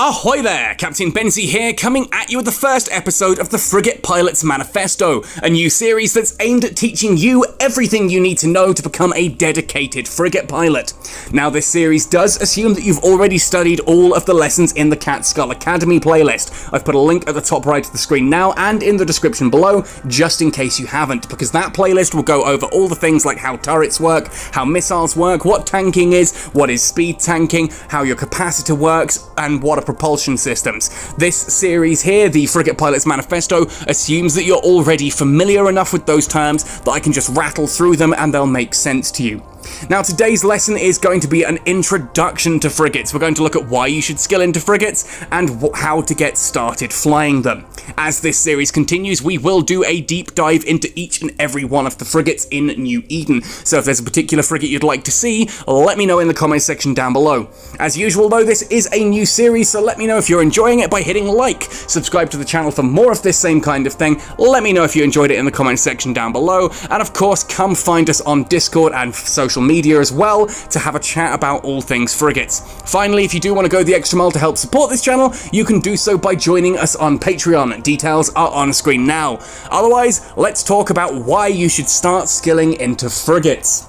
Ahoy there! Captain Benzie here, coming at you with the first episode of the Frigate Pilot's Manifesto, a new series that's aimed at teaching you everything you need to know to become a dedicated frigate pilot. Now, this series does assume that you've already studied all of the lessons in the Cat Skull Academy playlist. I've put a link at the top right of the screen now and in the description below, just in case you haven't, because that playlist will go over all the things like how turrets work, how missiles work, what tanking is, what is speed tanking, how your capacitor works, and what propulsion systems. This series here, the Frigate Pilot's Manifesto, assumes that you're already familiar enough with those terms that I can just rattle through them and they'll make sense to you. Now, today's lesson is going to be an introduction to frigates. We're going to look at why you should skill into frigates and how to get started flying them. As this series continues, we will do a deep dive into each and every one of the frigates in New Eden. So if there's a particular frigate you'd like to see, let me know in the comments section down below. As usual though, this is a new series, so let me know if you're enjoying it by hitting like. Subscribe to the channel for more of this same kind of thing. Let me know if you enjoyed it in the comments section down below. And of course, come find us on Discord and social media as well to have a chat about all things frigates. Finally, if you do want to go the extra mile to help support this channel, you can do so by joining us on Patreon. Details are on screen now. Otherwise, let's talk about why you should start skilling into frigates.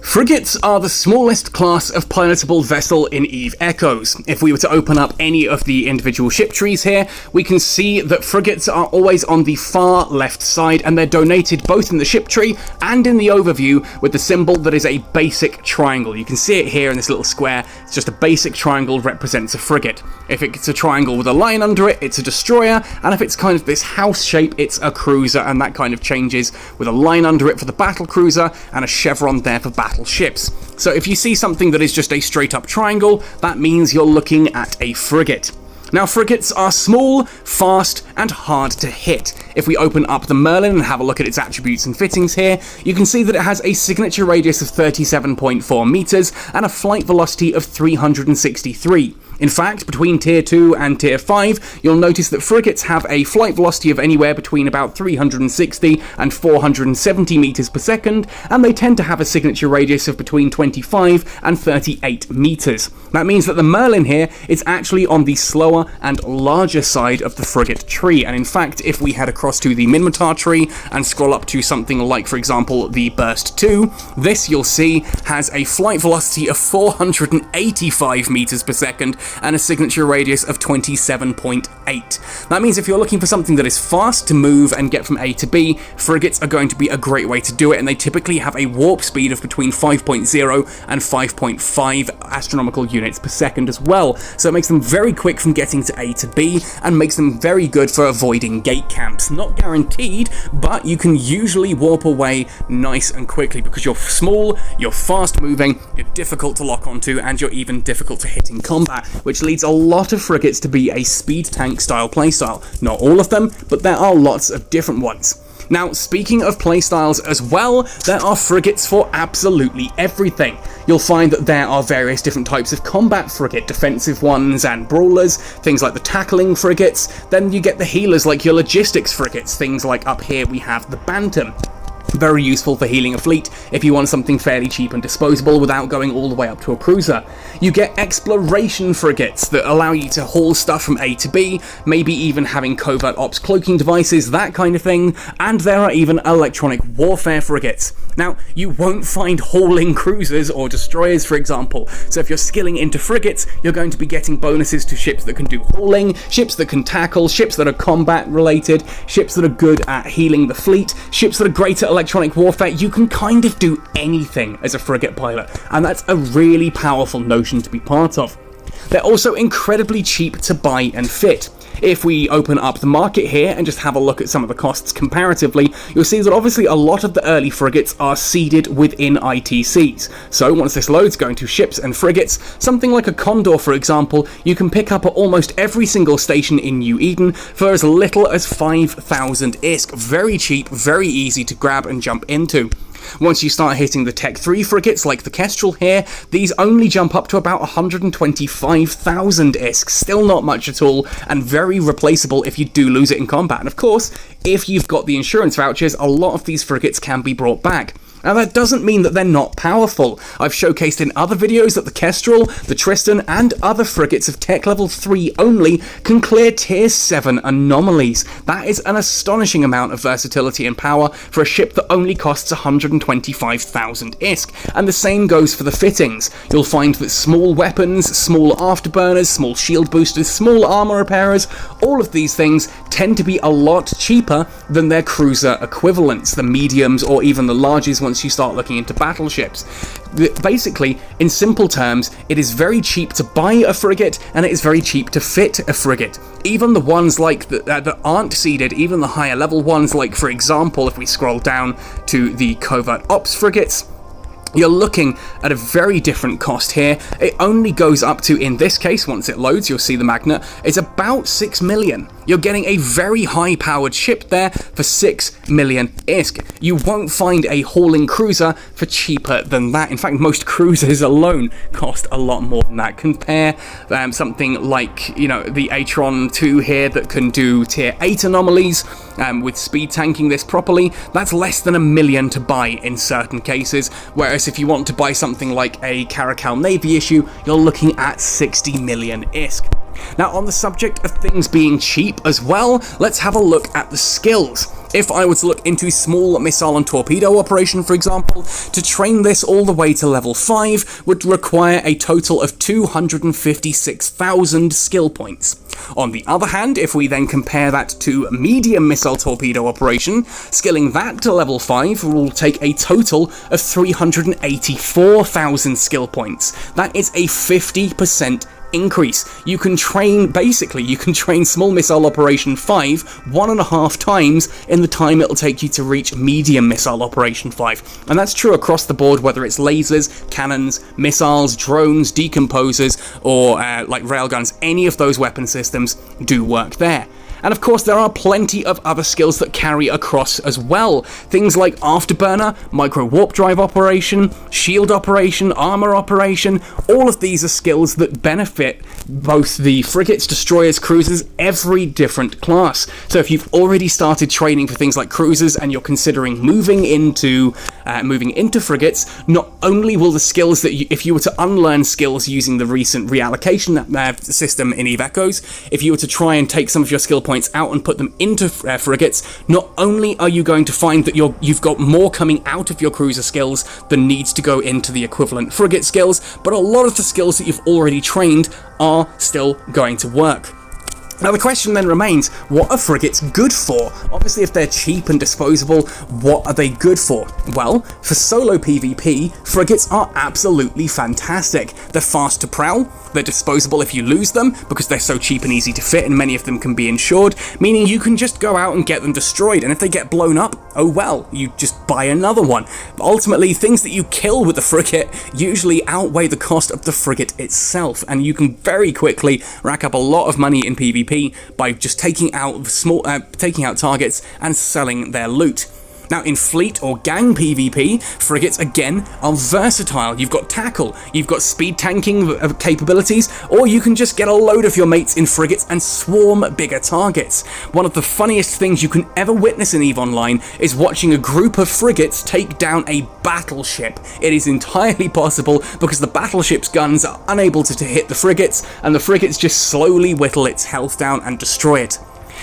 Frigates are the smallest class of pilotable vessel in EVE Echoes. If we were to open up any of the individual ship trees here, we can see that frigates are always on the far left side, and they're donated both in the ship tree and in the overview with the symbol that is a basic triangle. You can see it here in this little square. It's just a basic triangle represents a frigate. If it's a triangle with a line under it, it's a destroyer, and if it's kind of this house shape, it's a cruiser, and that kind of changes with a line under it for the battle cruiser and a chevron there for battle ships. So if you see something that is just a straight up triangle, that means you're looking at a frigate. Now, frigates are small, fast, and hard to hit. If we open up the Merlin and have a look at its attributes and fittings here, you can see that it has a signature radius of 37.4 meters and a flight velocity of 363. In fact, between Tier 2 and Tier 5, you'll notice that frigates have a flight velocity of anywhere between about 360 and 470 meters per second, and they tend to have a signature radius of between 25 and 38 meters. That means that the Merlin here is actually on the slower and larger side of the frigate tree, and in fact, if we head across to the Minmatar tree and scroll up to something like, for example, the Burst 2, this, you'll see, has a flight velocity of 485 meters per second and a signature radius of 27.8. That means if you're looking for something that is fast to move and get from A to B, frigates are going to be a great way to do it, and they typically have a warp speed of between 5.0 and 5.5 astronomical units per second as well, so it makes them very quick from getting to A to B and makes them very good for avoiding gate camps. Not guaranteed, but you can usually warp away nice and quickly because you're small, you're fast moving, you're difficult to lock onto, and you're even difficult to hit in combat, which leads a lot of frigates to be a speed tank style playstyle. Not all of them, but there are lots of different ones. Now, speaking of playstyles as well, there are frigates for absolutely everything. You'll find that there are various different types of combat frigate, defensive ones and brawlers, things like the tackling frigates. Then you get the healers like your logistics frigates, things like up here we have the Bantam. Very useful for healing a fleet if you want something fairly cheap and disposable without going all the way up to a cruiser. You get exploration frigates that allow you to haul stuff from A to B, maybe even having covert ops cloaking devices, that kind of thing, and there are even electronic warfare frigates. Now, you won't find hauling cruisers or destroyers, for example, so if you're skilling into frigates, you're going to be getting bonuses to ships that can do hauling, ships that can tackle, ships that are combat related, ships that are good at healing the fleet, ships that are great at electronic warfare. You can kind of do anything as a frigate pilot, and that's a really powerful notion to be part of. They're also incredibly cheap to buy and fit. If we open up the market here and just have a look at some of the costs comparatively, you'll see that obviously a lot of the early frigates are seeded within ITCs. So once this loads going to ships and frigates, something like a Condor, for example, you can pick up at almost every single station in New Eden for as little as 5,000 ISK. Very cheap, very easy to grab and jump into. Once you start hitting the Tech 3 frigates like the Kestrel here, these only jump up to about 125,000 ISK, still not much at all, and very replaceable if you do lose it in combat. And of course, if you've got the insurance vouchers, a lot of these frigates can be brought back. Now that doesn't mean that they're not powerful. I've showcased in other videos that the Kestrel, the Tristan, and other frigates of tech level 3 only can clear tier 7 anomalies. That is an astonishing amount of versatility and power for a ship that only costs 125,000 ISK, and the same goes for the fittings. You'll find that small weapons, small afterburners, small shield boosters, small armor repairers, all of these things tend to be a lot cheaper than their cruiser equivalents, the mediums or even the larges once you start looking into battleships. Basically, in simple terms, it is very cheap to buy a frigate and it is very cheap to fit a frigate. Even the ones like that aren't seeded, even the higher level ones, like for example, if we scroll down to the covert ops frigates, you're looking at a very different cost here. It only goes up to, in this case, once it loads, you'll see the magnet, it's about 6 million. You're getting a very high-powered ship there for 6 million ISK. You won't find a hauling cruiser for cheaper than that. In fact, most cruisers alone cost a lot more than that. Compare something like, you know, the Atron 2 here that can do tier 8 anomalies with speed tanking this properly. That's less than $1 million to buy in certain cases, whereas if you want to buy something like a Caracal Navy issue, you're looking at 60 million ISK. Now, on the subject of things being cheap as well, let's have a look at the skills. If I were to look into small missile and torpedo operation, for example, to train this all the way to level 5 would require a total of 256,000 skill points. On the other hand, if we then compare that to medium missile torpedo operation, skilling that to level 5 will take a total of 384,000 skill points. That is a 50% increase. You can train small missile operation 5 1.5 times in the time it'll take you to reach medium missile operation 5. And that's true across the board, whether it's lasers, cannons, missiles, drones, decomposers, or like railguns. Any of those weapon systems do work there. And of course, there are plenty of other skills that carry across as well. Things like afterburner, micro warp drive operation, shield operation, armor operation. All of these are skills that benefit both the frigates, destroyers, cruisers, every different class. So if you've already started training for things like cruisers and you're considering moving into frigates, not only will the skills that if you were to unlearn skills using the recent reallocation system in EVE Echoes, if you were to try and take some of your skill points out and put them into frigates, not only are you going to find that you've got more coming out of your cruiser skills than needs to go into the equivalent frigate skills, but a lot of the skills that you've already trained are still going to work. Now the question then remains, what are frigates good for? Obviously, if they're cheap and disposable, what are they good for? Well, for solo PvP, frigates are absolutely fantastic. They're fast to prowl, they're disposable if you lose them, because they're so cheap and easy to fit and many of them can be insured, meaning you can just go out and get them destroyed, and if they get blown up, oh well, you just buy another one. But ultimately, things that you kill with the frigate usually outweigh the cost of the frigate itself, and you can very quickly rack up a lot of money in PvP by just taking out targets and selling their loot. Now, in fleet or gang PvP, frigates again are versatile. You've got tackle, you've got speed tanking capabilities, or you can just get a load of your mates in frigates and swarm bigger targets. One of the funniest things you can ever witness in EVE Online is watching a group of frigates take down a battleship. It is entirely possible because the battleship's guns are unable to hit the frigates, and the frigates just slowly whittle its health down and destroy it.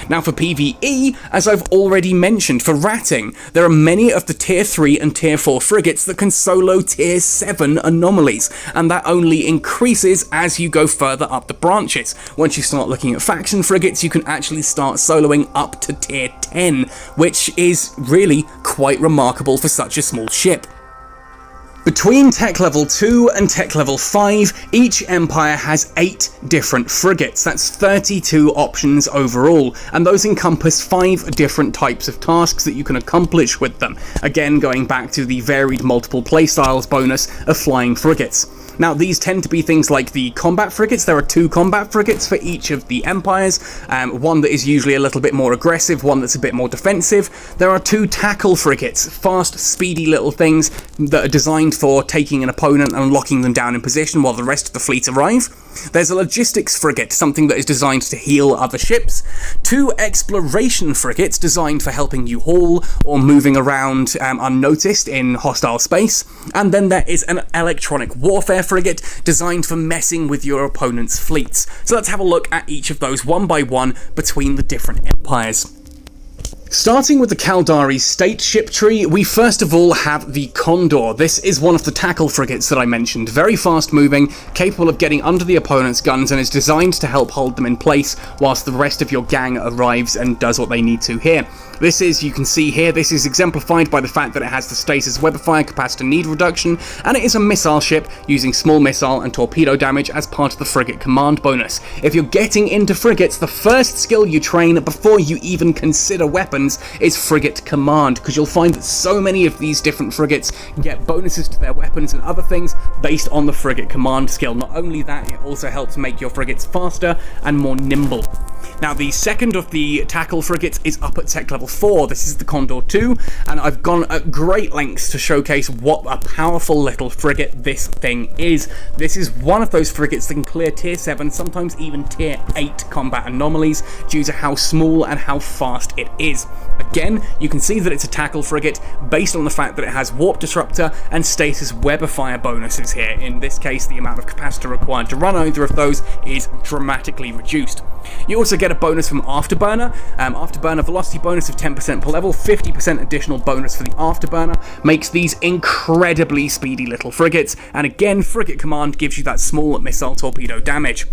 Now for PvE, as I've already mentioned, for ratting, there are many of the tier 3 and tier 4 frigates that can solo tier 7 anomalies, and that only increases as you go further up the branches. Once you start looking at faction frigates, you can actually start soloing up to tier 10, which is really quite remarkable for such a small ship. Between Tech Level 2 and Tech Level 5, each Empire has 8 different frigates. That's 32 options overall, and those encompass 5 different types of tasks that you can accomplish with them. Again, going back to the varied multiple playstyles bonus of flying frigates. Now, these tend to be things like the combat frigates. There are 2 combat frigates for each of the empires, one that is usually a little bit more aggressive, one that's a bit more defensive. There are 2 tackle frigates, fast, speedy little things that are designed for taking an opponent and locking them down in position while the rest of the fleet arrive. There's a logistics frigate, something that is designed to heal other ships. 2 exploration frigates designed for helping you haul or moving around unnoticed in hostile space. And then there is an electronic warfare frigate designed for messing with your opponent's fleets. So let's have a look at each of those one by one between the different empires. Starting with the Caldari state ship tree, we first of all have the Condor. This is one of the tackle frigates that I mentioned. Very fast moving, capable of getting under the opponent's guns, and is designed to help hold them in place whilst the rest of your gang arrives and does what they need to here. This is, you can see here, this is exemplified by the fact that it has the stasis weatherfire capacitor need reduction, and it is a missile ship using small missile and torpedo damage as part of the frigate command bonus. If you're getting into frigates, the first skill you train before you even consider weapons is frigate command, because you'll find that so many of these different frigates get bonuses to their weapons and other things based on the frigate command skill. Not only that, it also helps make your frigates faster and more nimble. Now, the second of the tackle frigates is up at tech level 4. This is the Condor 2, and I've gone at great lengths to showcase what a powerful little frigate this thing is. This is one of those frigates that can clear tier 7, sometimes even tier 8 combat anomalies due to how small and how fast it is. Again, you can see that it's a tackle frigate based on the fact that it has warp disruptor and stasis weatherfire bonuses here. In this case, the amount of capacitor required to run either of those is dramatically reduced. You also get a bonus from Afterburner. Afterburner velocity bonus of 10% per level, 50% additional bonus for the Afterburner, makes these incredibly speedy little frigates, and again, frigate command gives you that small missile torpedo damage.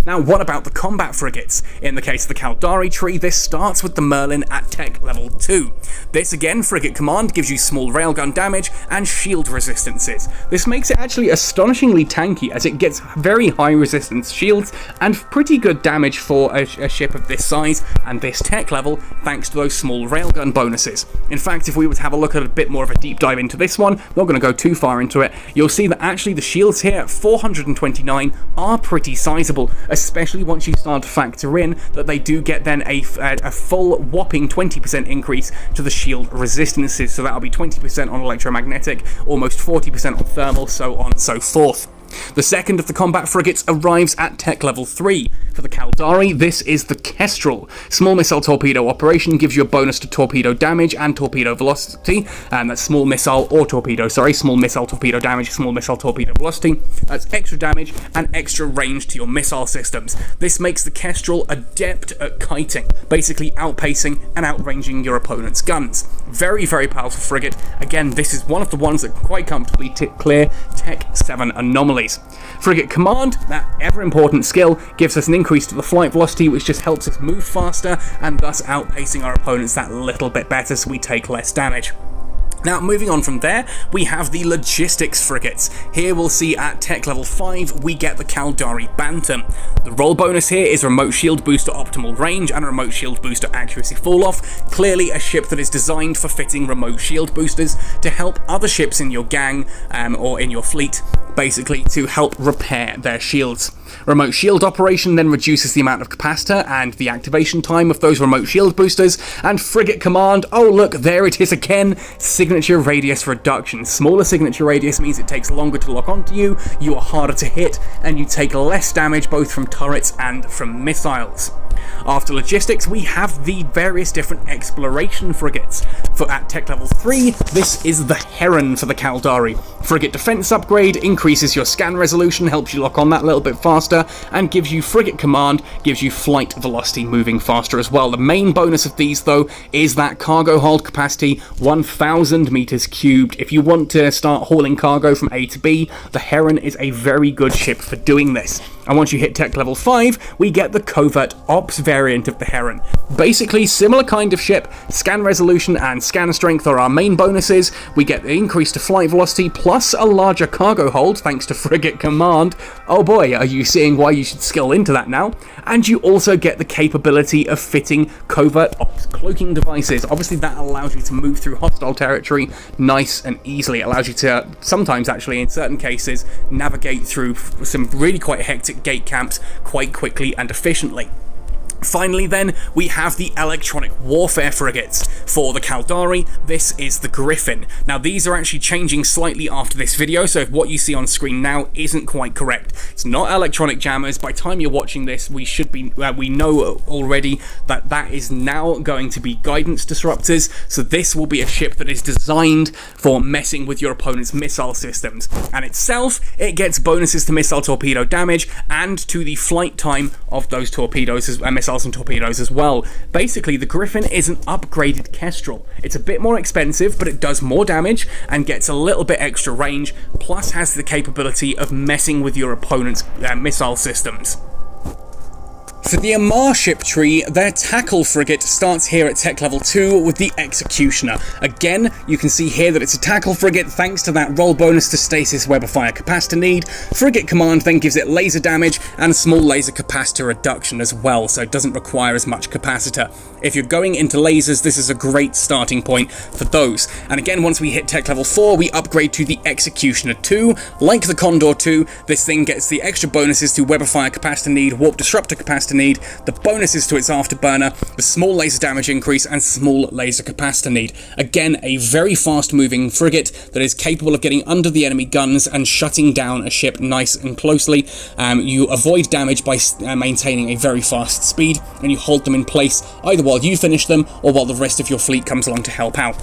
Now, what about the combat frigates? In the case of the Caldari tree, this starts with the Merlin at tech level 2. This again, frigate command, gives you small railgun damage and shield resistances. This makes it actually astonishingly tanky, as it gets very high resistance shields and pretty good damage for a ship of this size and this tech level, thanks to those small railgun bonuses. In fact, if we were to have a look at a bit more of a deep dive into this one, not going to go too far into it, you'll see that actually the shields here at 429 are pretty sizable, especially once you start to factor in that they do get then a full whopping 20% increase to the shield resistances, so that'll be 20% on electromagnetic, almost 40% on thermal, so on and so forth. The second of the combat frigates arrives at tech level 3. For the Caldari, this is the Kestrel. Small missile torpedo operation gives you a bonus to torpedo damage and torpedo velocity, and that's small missile torpedo damage, small missile torpedo velocity. That's extra damage and extra range to your missile systems. This makes the Kestrel adept at kiting, basically outpacing and outranging your opponent's guns. Very, very powerful frigate. Again, this is one of the ones that can quite comfortably clear Tech 7 anomalies. Frigate command, that ever-important skill, gives us an increase to the flight velocity, which just helps us move faster and thus outpacing our opponents that little bit better, so we take less damage. Now, moving on from there, we have the logistics frigates. Here we'll see at tech level 5, we get the Caldari Bantam. The roll bonus here is remote shield booster optimal range and remote shield booster accuracy fall-off. Clearly a ship that is designed for fitting remote shield boosters to help other ships in your gang or in your fleet, basically to help repair their shields. Remote shield operation then reduces the amount of capacitor and the activation time of those remote shield boosters, and frigate command, oh look, there it is again, signature radius reduction. Smaller signature radius means it takes longer to lock onto you, you are harder to hit, and you take less damage both from turrets and from missiles. After logistics, we have the various different exploration frigates. For at tech level 3, this is the Heron for the Caldari. Frigate defense upgrade increases your scan resolution, helps you lock on that a little bit faster, and gives you frigate command, gives you flight velocity moving faster as well. The main bonus of these, though, is that cargo hold capacity, 1,000 meters cubed. If you want to start hauling cargo from A to B, the Heron is a very good ship for doing this. And once you hit tech level 5, we get the Covert Ops variant of the Heron. Basically, similar kind of ship, scan resolution and scan strength are our main bonuses. We get the increase to flight velocity plus a larger cargo hold thanks to Frigate Command. Oh boy, are you seeing why you should skill into that now? And you also get the capability of fitting Covert Ops cloaking devices. Obviously that allows you to move through hostile territory nice and easily. It allows you to, sometimes actually in certain cases, navigate through some really quite hectic gate camps quite quickly and efficiently. Finally then, we have the electronic warfare frigates. For the Caldari, this is the Griffin. Now these are actually changing slightly after this video, so if what you see on screen now isn't quite correct, it's not electronic jammers. By the time you're watching this, we know already that that is now going to be guidance disruptors, so this will be a ship that is designed for messing with your opponent's missile systems. And itself, it gets bonuses to missile torpedo damage and to the flight time of those torpedoes, missiles and torpedoes as well. Basically, the Griffin is an upgraded Kestrel. It's a bit more expensive, but it does more damage and gets a little bit extra range, plus has the capability of messing with your opponent's missile systems. For the Amarr ship tree, their tackle frigate starts here at tech level 2 with the Executioner. Again, you can see here that it's a tackle frigate thanks to that roll bonus to stasis weber fire capacitor need. Frigate Command then gives it laser damage and small laser capacitor reduction as well, so it doesn't require as much capacitor. If you're going into lasers, this is a great starting point for those. And again, once we hit tech level 4, we upgrade to the Executioner 2. Like the Condor 2, this thing gets the extra bonuses to weber fire capacitor need, warp disruptor capacitor need, the bonuses to its afterburner, the small laser damage increase, and small laser capacitor need. Again, a very fast moving frigate that is capable of getting under the enemy guns and shutting down a ship nice and closely. You avoid damage by maintaining a very fast speed, and you hold them in place either while you finish them or while the rest of your fleet comes along to help out.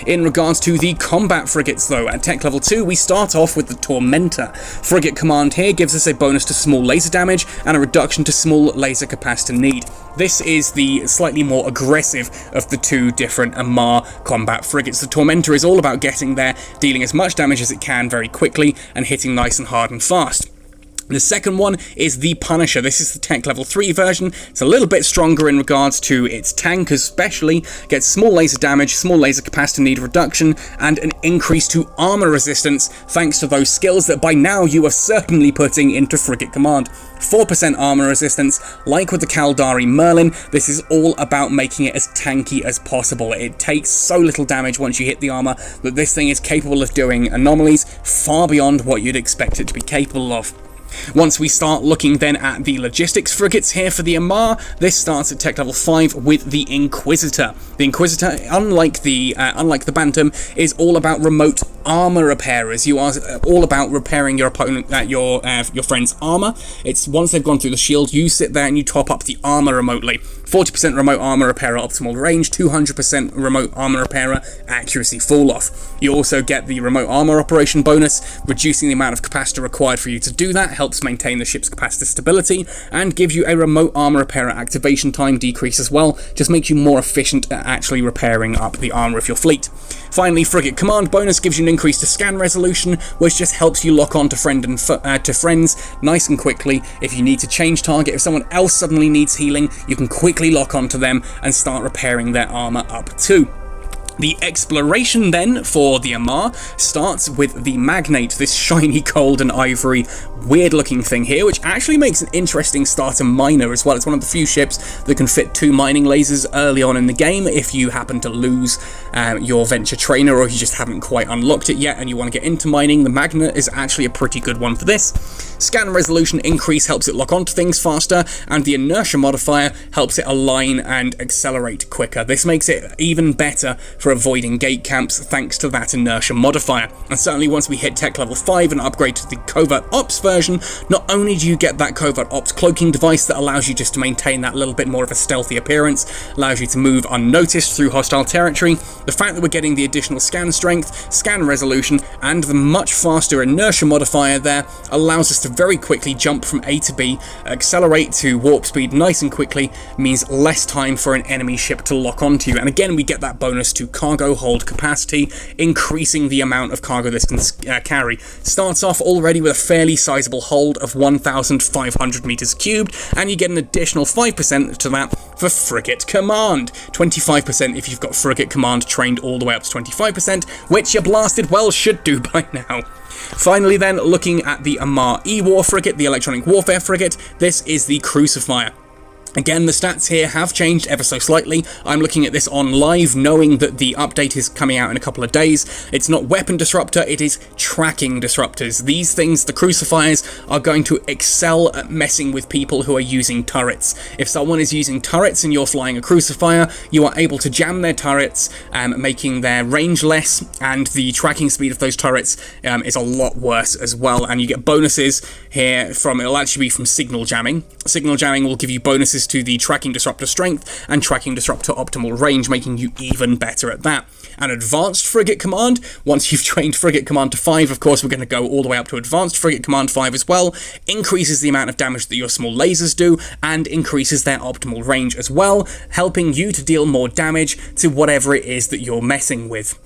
In regards to the combat frigates though, at tech level 2 we start off with the Tormentor. Frigate Command here gives us a bonus to small laser damage and a reduction to small laser capacitor need. This is the slightly more aggressive of the two different Amarr combat frigates. The Tormentor is all about getting there, dealing as much damage as it can very quickly and hitting nice and hard and fast. The second one is the Punisher. This is the tech level 3 version. It's a little bit stronger in regards to its tank especially, gets small laser damage, small laser capacitor need reduction, and an increase to armor resistance thanks to those skills that by now you are certainly putting into Frigate Command. 4% armor resistance, like with the Caldari Merlin, this is all about making it as tanky as possible. It takes so little damage once you hit the armor that this thing is capable of doing anomalies far beyond what you'd expect it to be capable of. Once we start looking then at the logistics frigates here for the Amarr, this starts at tech level 5 with the Inquisitor. The Inquisitor, unlike the Bantam, is all about remote armor repairers. You are all about repairing your opponent, your friend's armor. It's once they've gone through the shield, you sit there and you top up the armor remotely. 40% remote armor repairer optimal range, 200% remote armor repairer accuracy fall off. You also get the remote armor operation bonus, reducing the amount of capacitor required for you to do that, helps maintain the ship's capacitor stability, and gives you a remote armor repairer activation time decrease as well, just makes you more efficient at actually repairing up the armor of your fleet. Finally, Frigate Command bonus gives you an increase to scan resolution, which just helps you lock on to friends nice and quickly. If you need to change target, if someone else suddenly needs healing, you can quickly lock onto them and start repairing their armor up too. The exploration then for the Amarr starts with the Magnate, this shiny gold and ivory weird looking thing here, which actually makes an interesting starter miner as well. It's one of the few ships that can fit 2 mining lasers early on in the game if you happen to lose your venture trainer or you just haven't quite unlocked it yet and you want to get into mining. The Magnet is actually a pretty good one for this. Scan resolution increase helps it lock onto things faster, and the inertia modifier helps it align and accelerate quicker. This makes it even better for avoiding gate camps thanks to that inertia modifier. And certainly once we hit tech level 5 and upgrade to the Covert Ops version, not only do you get that Covert Ops cloaking device that allows you just to maintain that little bit more of a stealthy appearance, allows you to move unnoticed through hostile territory, the fact that we're getting the additional scan strength, scan resolution, and the much faster inertia modifier there allows us to very quickly jump from A to B, accelerate to warp speed nice and quickly, means less time for an enemy ship to lock onto you. And again, we get that bonus to cargo hold capacity, increasing the amount of cargo this can carry. Starts off already with a fairly sizable hold of 1,500 meters cubed, and you get an additional 5% to that for Frigate Command. 25% if you've got Frigate Command trained all the way up to 25%, which your blasted well should do by now. Finally then, looking at the Amarr E-War Frigate, the electronic warfare frigate, this is the Crucifier. Again, the stats here have changed ever so slightly. I'm looking at this on live, knowing that the update is coming out in a couple of days. It's not weapon disruptor, it is tracking disruptors. These things, the Crucifiers, are going to excel at messing with people who are using turrets. If someone is using turrets and you're flying a Crucifier, you are able to jam their turrets, making their range less, and the tracking speed of those turrets is a lot worse as well. And you get bonuses here from, it'll actually be from signal jamming. Signal jamming will give you bonuses to the tracking disruptor strength and tracking disruptor optimal range, making you even better at that. And advanced frigate command, once you've trained frigate command to 5, of course we're going to go all the way up to advanced frigate command 5 as well, increases the amount of damage that your small lasers do and increases their optimal range as well, helping you to deal more damage to whatever it is that you're messing with.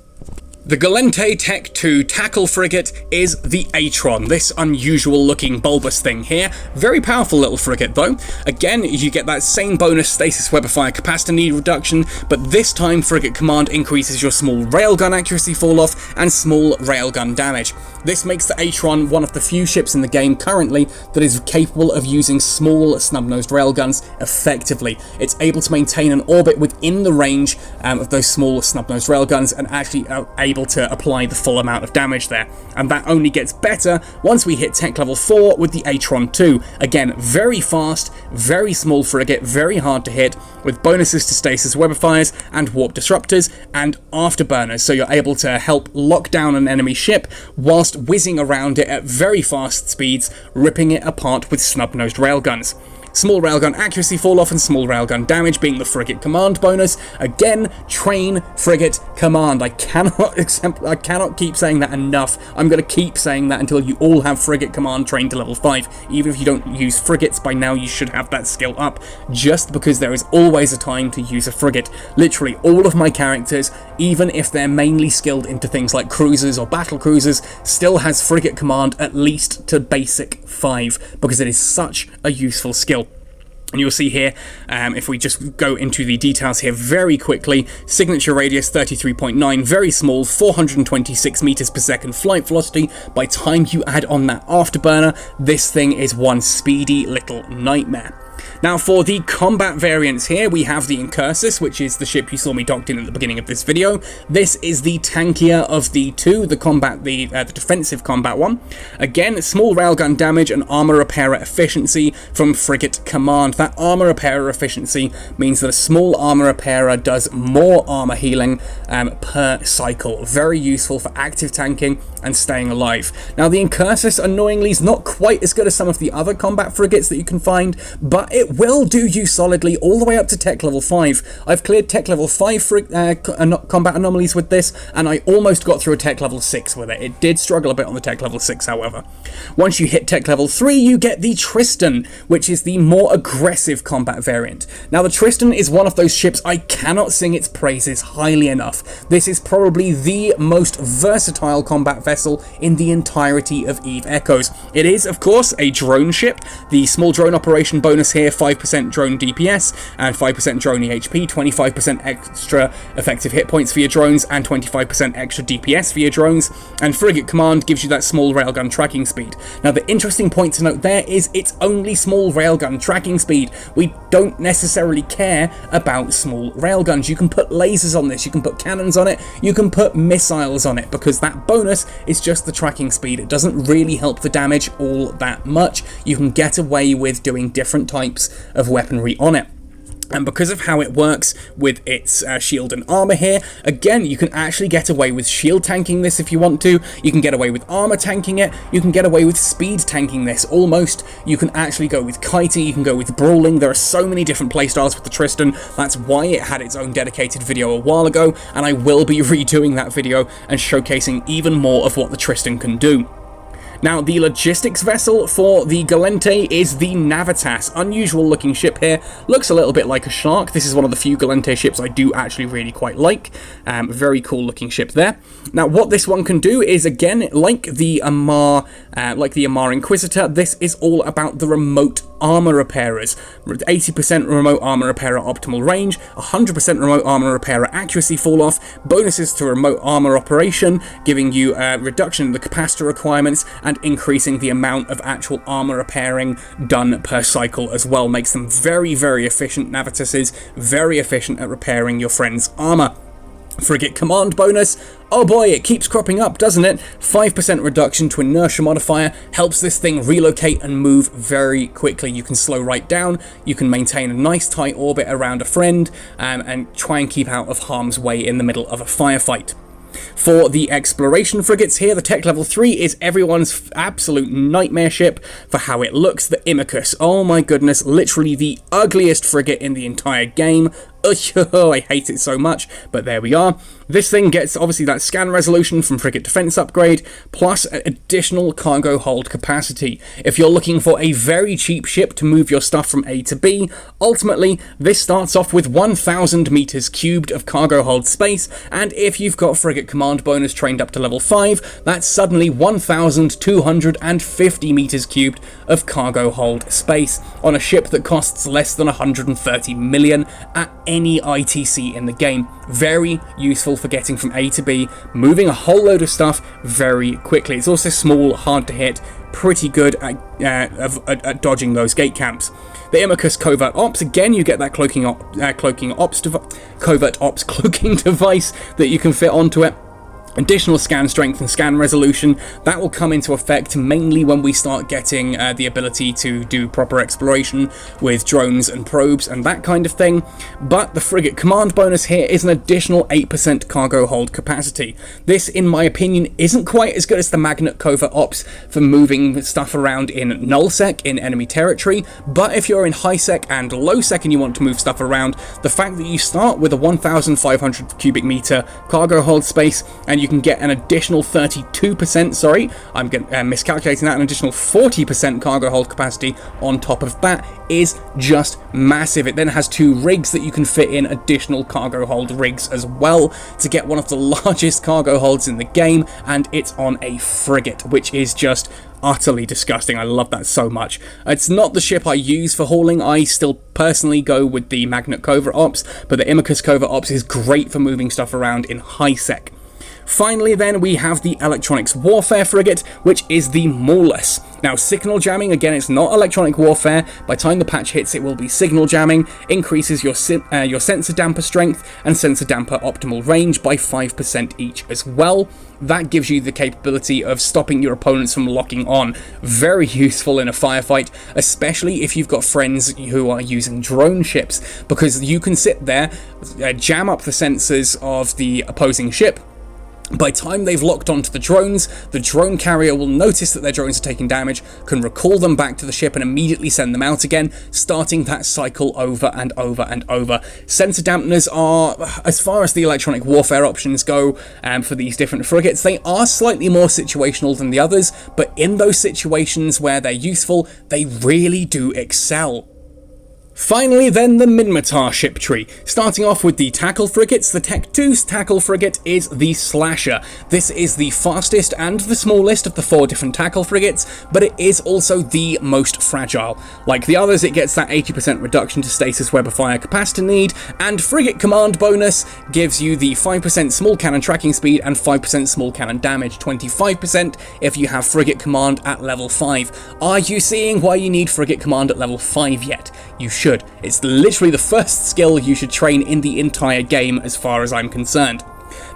The Gallente Tech 2 Tackle Frigate is the Atron, this unusual looking bulbous thing here. Very powerful little frigate though. Again, you get that same bonus stasis weapon fire capacity reduction, but this time frigate command increases your small railgun accuracy fall off and small railgun damage. This makes the Atron one of the few ships in the game currently that is capable of using small snub-nosed railguns effectively. It's able to maintain an orbit within the range of those small snub-nosed railguns and actually able to apply the full amount of damage there. And that only gets better once we hit tech level 4 with the Atron 2. Again, very fast, very small frigate, very hard to hit, with bonuses to stasis webifiers and warp disruptors and afterburners, so you're able to help lock down an enemy ship whilst whizzing around it at very fast speeds, ripping it apart with snub-nosed railguns. Small railgun accuracy fall off and small railgun damage being the frigate command bonus. Again, train frigate command. I cannot keep saying that enough. I'm going to keep saying that until you all have frigate command trained to level 5. Even if you don't use frigates, by now you should have that skill up, just because there is always a time to use a frigate. Literally all of my characters, even if they're mainly skilled into things like cruisers or battle cruisers, still has frigate command at least to basic 5, because it is such a useful skill. And you'll see here, if we just go into the details here very quickly, signature radius 33.9, very small, 426 meters per second flight velocity. By time you add on that afterburner, this thing is one speedy little nightmare. Now for the combat variants here, we have the Incursus, which is the ship you saw me docked in at the beginning of this video. This is the tankier of the two, the defensive combat one. Again, small railgun damage and armor repairer efficiency from frigate command. That armor repairer efficiency means that a small armor repairer does more armor healing per cycle. Very useful for active tanking and staying alive. Now the Incursus, annoyingly, is not quite as good as some of the other combat frigates that you can find, but it will do you solidly all the way up to tech level 5. I've cleared tech level 5 combat anomalies with this, and I almost got through a tech level 6 with it. It did struggle a bit on the tech level 6, however. Once you hit tech level 3, you get the Tristan, which is the more aggressive combat variant. Now the Tristan is one of those ships I cannot sing its praises highly enough. This is probably the most versatile combat vessel in the entirety of EVE Echoes. It is, of course, a drone ship. The small drone operation bonus here, 5% drone DPS and 5% drone EHP, 25% extra effective hit points for your drones and 25% extra DPS for your drones, and frigate command gives you that small railgun tracking speed. Now the interesting point to note there is it's only small railgun tracking speed. We don't necessarily care about small railguns. You can put lasers on this, you can put cannons on it, you can put missiles on it, because that bonus is just the tracking speed. It doesn't really help the damage all that much. You can get away with doing different types of weaponry on it. And because of how it works with its shield and armor here, again, you can actually get away with shield tanking this if you want to. You can get away with armor tanking it. You can get away with speed tanking this almost. You can actually go with kiting. You can go with brawling. There are so many different playstyles with the Tristan. That's why it had its own dedicated video a while ago, and I will be redoing that video and showcasing even more of what the Tristan can do. Now, the logistics vessel for the Gallente is the Navitas. Unusual looking ship here. Looks a little bit like a shark. This is one of the few Gallente ships I do actually really quite like. Very cool looking ship there. Now, what this one can do is, again, like the Amarr Inquisitor, this is all about the remote armor repairers. 80% remote armor repairer optimal range, 100% remote armor repairer accuracy fall off, bonuses to remote armor operation, giving you a reduction in the capacitor requirements, and increasing the amount of actual armor repairing done per cycle as well. Makes them very, very efficient Navitases, very efficient at repairing your friend's armor. Frigate command bonus. Oh boy, it keeps cropping up, doesn't it? 5% reduction to inertia modifier helps this thing relocate and move very quickly. You can slow right down, you can maintain a nice tight orbit around a friend, and try and keep out of harm's way in the middle of a firefight. For the exploration frigates here, the tech level 3 is everyone's absolute nightmare ship for how it looks, the Imicus. Oh my goodness, literally the ugliest frigate in the entire game. I hate it so much, but there we are. This thing gets, obviously, that scan resolution from frigate defense upgrade, plus additional cargo hold capacity. If you're looking for a very cheap ship to move your stuff from A to B, ultimately, this starts off with 1,000 meters cubed of cargo hold space, and if you've got frigate command bonus trained up to level 5, that's suddenly 1,250 meters cubed of cargo hold space on a ship that costs less than 130 million at any ITC in the game. Very useful for getting from A to B, moving a whole load of stuff very quickly. It's also small, hard to hit, pretty good at dodging those gate camps. The Imicus Covert Ops, again, you get that covert ops cloaking device that you can fit onto it. Additional scan strength and scan resolution, that will come into effect mainly when we start getting the ability to do proper exploration with drones and probes and that kind of thing. But the frigate command bonus here is an additional 8% cargo hold capacity. This, in my opinion, isn't quite as good as the Magnet Covert Ops for moving stuff around in nullsec in enemy territory, but if you're in high-sec and low-sec and you want to move stuff around, the fact that you start with a 1,500 cubic meter cargo hold space and you can get an additional 32%, sorry, I'm miscalculating that, an additional 40% cargo hold capacity on top of that is just massive. It then has 2 rigs that you can fit in additional cargo hold rigs as well to get one of the largest cargo holds in the game, and it's on a frigate, which is just utterly disgusting. I love that so much. It's not the ship I use for hauling. I still personally go with the Magnet Covert Ops, but the Imicus Covert Ops is great for moving stuff around in high sec. Finally then, we have the Electronics Warfare Frigate, which is the Maulus. Now, signal jamming, again, it's not electronic warfare. By the time the patch hits, it will be signal jamming, increases your sensor damper strength and sensor damper optimal range by 5% each as well. That gives you the capability of stopping your opponents from locking on. Very useful in a firefight, especially if you've got friends who are using drone ships, because you can sit there, jam up the sensors of the opposing ship. By the time they've locked onto the drone carrier will notice that their drones are taking damage, can recall them back to the ship and immediately send them out again, starting that cycle over and over and over. Sensor dampeners are, as far as the electronic warfare options go for these different frigates, they are slightly more situational than the others, but in those situations where they're useful, they really do excel. Finally then, the Minmatar ship tree. Starting off with the tackle frigates, the Tech 2's tackle frigate is the Slasher. This is the fastest and the smallest of the 4 different tackle frigates, but it is also the most fragile. Like the others, it gets that 80% reduction to stasis weapon fire capacitor need, and frigate command bonus gives you the 5% small cannon tracking speed and 5% small cannon damage, 25% if you have frigate command at level 5. Are you seeing why you need frigate command at level 5 yet? You should. It's literally the first skill you should train in the entire game as far as I'm concerned.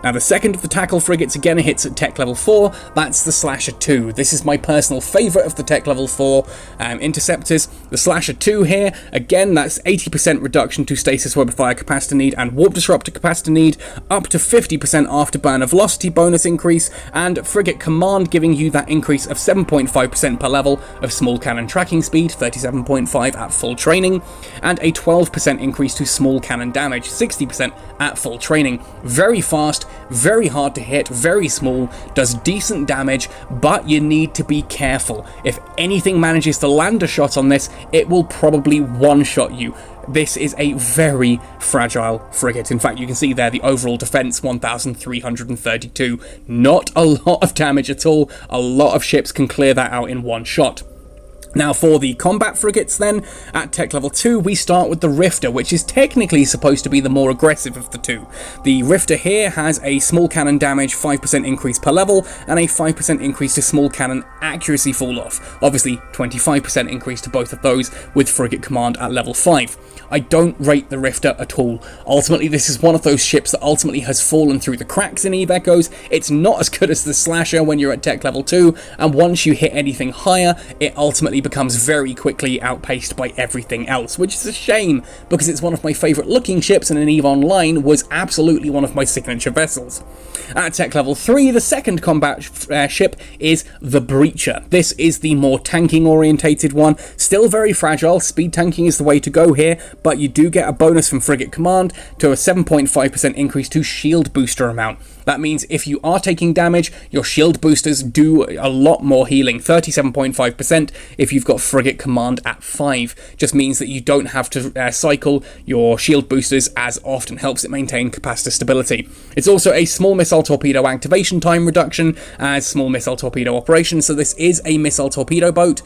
Now, the second of the tackle frigates again hits at tech level 4, that's the Slasher 2. This is my personal favourite of the tech level 4 interceptors. The Slasher 2 here, again, that's 80% reduction to stasis weapon fire capacitor need and warp disruptor capacitor need, up to 50% afterburner velocity bonus increase, and frigate command giving you that increase of 7.5% per level of small cannon tracking speed, 37.5 at full training, and a 12% increase to small cannon damage, 60% at full training. Very fast fast, very hard to hit, very small, does decent damage, but you need to be careful. If anything manages to land a shot on this, it will probably one-shot you. This is a very fragile frigate. In fact, you can see there the overall defense, 1,332. Not a lot of damage at all. A lot of ships can clear that out in one shot. Now for the combat frigates then, at tech level 2 we start with the Rifter, which is technically supposed to be the more aggressive of the two. The Rifter here has a small cannon damage 5% increase per level, and a 5% increase to small cannon accuracy fall off. Obviously 25% increase to both of those with frigate command at level 5. I don't rate the Rifter at all. Ultimately this is one of those ships that ultimately has fallen through the cracks in EVE Echoes. It's not as good as the Slasher when you're at tech level 2, and once you hit anything higher, it ultimately becomes very quickly outpaced by everything else, which is a shame because it's one of my favourite looking ships, and in EVE Online was absolutely one of my signature vessels. At tech level 3, the second combat ship is the Breacher. This is the more tanking orientated one, still very fragile. Speed tanking is the way to go here, but you do get a bonus from frigate command to a 7.5% increase to shield booster amount. That means if you are taking damage, your shield boosters do a lot more healing, 37.5% if you've got frigate command at 5. Just means that you don't have to cycle your shield boosters as often, helps it maintain capacitor stability. It's also a small missile torpedo activation time reduction as small missile torpedo operation, so this is a missile torpedo boat.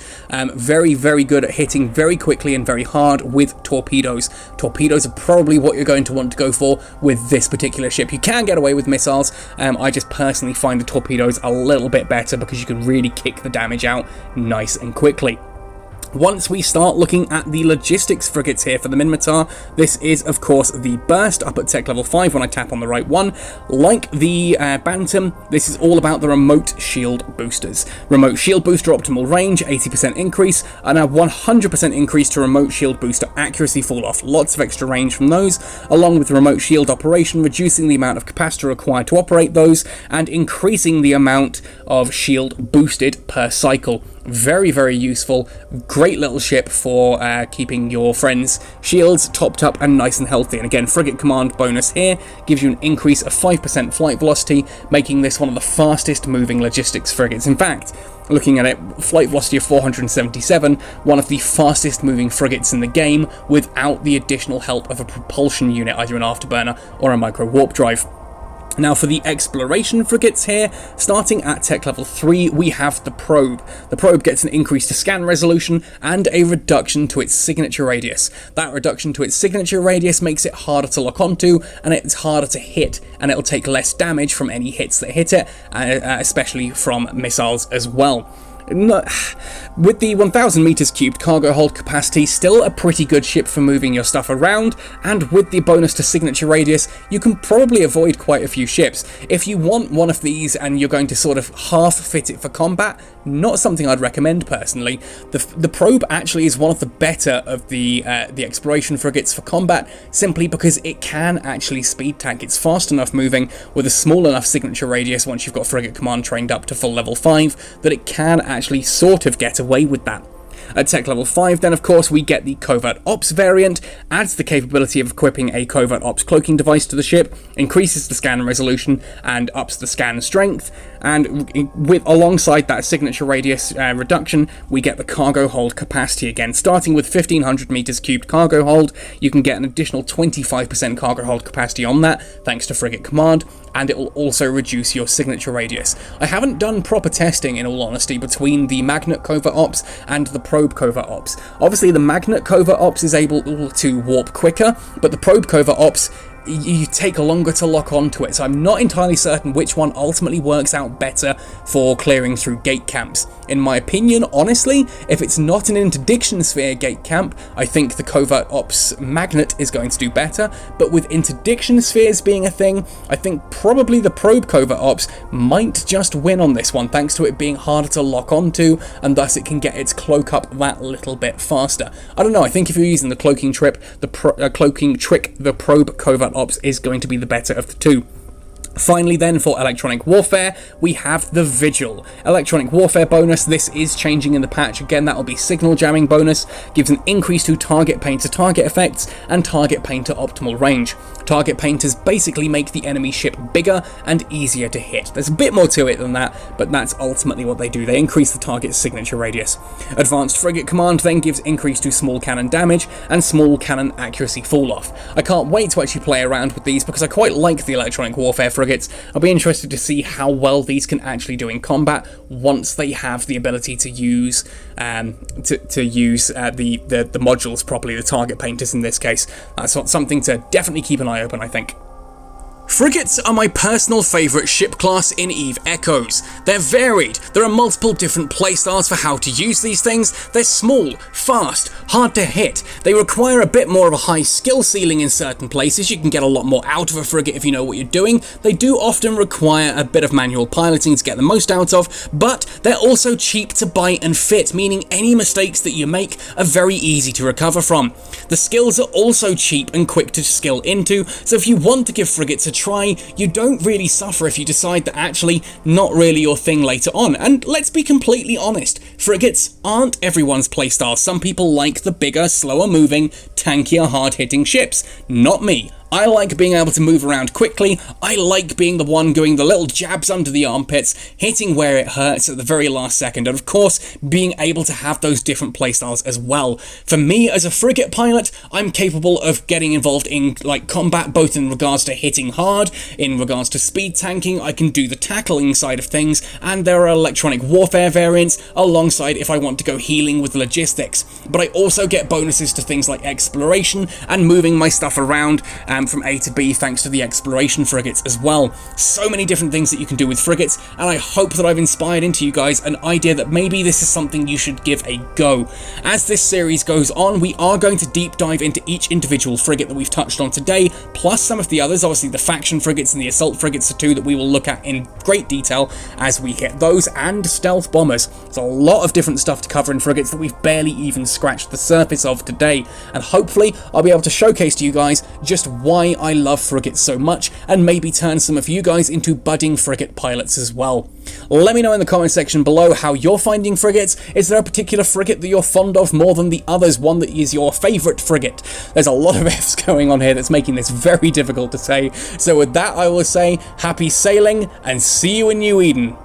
Very, very good at hitting very quickly and very hard with torpedoes. Torpedoes are probably what you're going to want to go for with this particular ship. You can get away with missiles. I just personally find the torpedoes a little bit better because you can really kick the damage out nice and quickly. Once we start looking at the logistics frigates here for the Minmatar, this is of course the Burst up at tech level 5 when I tap on the right one. Like the Bantam, this is all about the remote shield boosters. Remote shield booster optimal range, 80% increase, and a 100% increase to remote shield booster accuracy fall off. Lots of extra range from those, along with remote shield operation, reducing the amount of capacitor required to operate those, and increasing the amount of shield boosted per cycle. Very, very useful. Great little ship for keeping your friends' shields topped up and nice and healthy. And again, frigate command bonus here gives you an increase of 5% flight velocity, making this one of the fastest moving logistics frigates. In fact, looking at it, flight velocity of 477, one of the fastest moving frigates in the game without the additional help of a propulsion unit, either an afterburner or a micro warp drive. Now for the exploration frigates here, starting at tech level 3, we have the Probe. The Probe gets an increase to scan resolution and a reduction to its signature radius. That reduction to its signature radius makes it harder to lock onto, and it's harder to hit, and it'll take less damage from any hits that hit it, especially from missiles as well. With the 1,000 meters cubed cargo hold capacity, still a pretty good ship for moving your stuff around, and with the bonus to signature radius, you can probably avoid quite a few ships. If you want one of these and you're going to sort of half fit it for combat, not something I'd recommend personally. The Probe actually is one of the better of the exploration frigates for combat, simply because it can actually speed tank. It's fast enough moving with a small enough signature radius once you've got frigate command trained up to full level 5 that it can actually sort of get away with that. At tech level 5 then of course we get the Covert Ops variant, adds the capability of equipping a Covert Ops cloaking device to the ship, increases the scan resolution and ups the scan strength, and alongside that signature radius reduction we get the cargo hold capacity again. Starting with 1,500 meters cubed cargo hold, you can get an additional 25% cargo hold capacity on that thanks to frigate command, and it will also reduce your signature radius. I haven't done proper testing in all honesty between the Magnet Covert Ops and the Probe Covert Ops. Obviously the Magnet Covert Ops is able to warp quicker, but the Probe Covert Ops, you take longer to lock onto it, so I'm not entirely certain which one ultimately works out better for clearing through gate camps. In my opinion, honestly, if it's not an interdiction sphere gate camp, I think the Covert Ops Magnet is going to do better, but with interdiction spheres being a thing, I think probably the Probe Covert Ops might just win on this one, thanks to it being harder to lock onto, and thus it can get its cloak up that little bit faster. I don't know, I think if you're using the cloaking trick, the Probe Covert Ops is going to be the better of the two. Finally then, for electronic warfare, we have the Vigil. Electronic warfare bonus, this is changing in the patch. Again, that'll be signal jamming bonus, gives an increase to target painter target effects and target painter optimal range. Target painters basically make the enemy ship bigger and easier to hit. There's a bit more to it than that, but that's ultimately what they do. They increase the target's signature radius. Advanced Frigate Command then gives increase to small cannon damage and small cannon accuracy fall off. I can't wait to actually play around with these because I quite like the electronic warfare frigates. I'll be interested to see how well these can actually do in combat once they have the ability to use the modules properly, the target painters in this case. That's something to definitely keep an eye open, I think. Frigates are my personal favourite ship class in EVE Echoes. They're varied, there are multiple different playstyles for how to use these things, they're small, fast, hard to hit, they require a bit more of a high skill ceiling in certain places, you can get a lot more out of a frigate if you know what you're doing, they do often require a bit of manual piloting to get the most out of, but they're also cheap to buy and fit, meaning any mistakes that you make are very easy to recover from. The skills are also cheap and quick to skill into, so if you want to give frigates a try, you don't really suffer if you decide that actually not really your thing later on. And let's be completely honest, frigates aren't everyone's playstyle. Some people like the bigger, slower moving, tankier, hard hitting ships. Not me. I like being able to move around quickly, I like being the one doing the little jabs under the armpits, hitting where it hurts at the very last second, and of course, being able to have those different playstyles as well. For me, as a frigate pilot, I'm capable of getting involved in combat, both in regards to hitting hard, in regards to speed tanking, I can do the tackling side of things, and there are electronic warfare variants, alongside if I want to go healing with logistics. But I also get bonuses to things like exploration, and moving my stuff around, from A to B thanks to the exploration frigates as well. So many different things that you can do with frigates, and I hope that I've inspired into you guys an idea that maybe this is something you should give a go. As this series goes on, we are going to deep dive into each individual frigate that we've touched on today, plus some of the others. Obviously the faction frigates and the assault frigates are two that we will look at in great detail as we hit those, and stealth bombers. There's a lot of different stuff to cover in frigates that we've barely even scratched the surface of today, and hopefully I'll be able to showcase to you guys just why I love frigates so much, and maybe turn some of you guys into budding frigate pilots as well. Let me know in the comment section below how you're finding frigates. Is there a particular frigate that you're fond of more than the others, one that is your favourite frigate? There's a lot of F's going on here that's making this very difficult to say, so with that I will say happy sailing and see you in New Eden.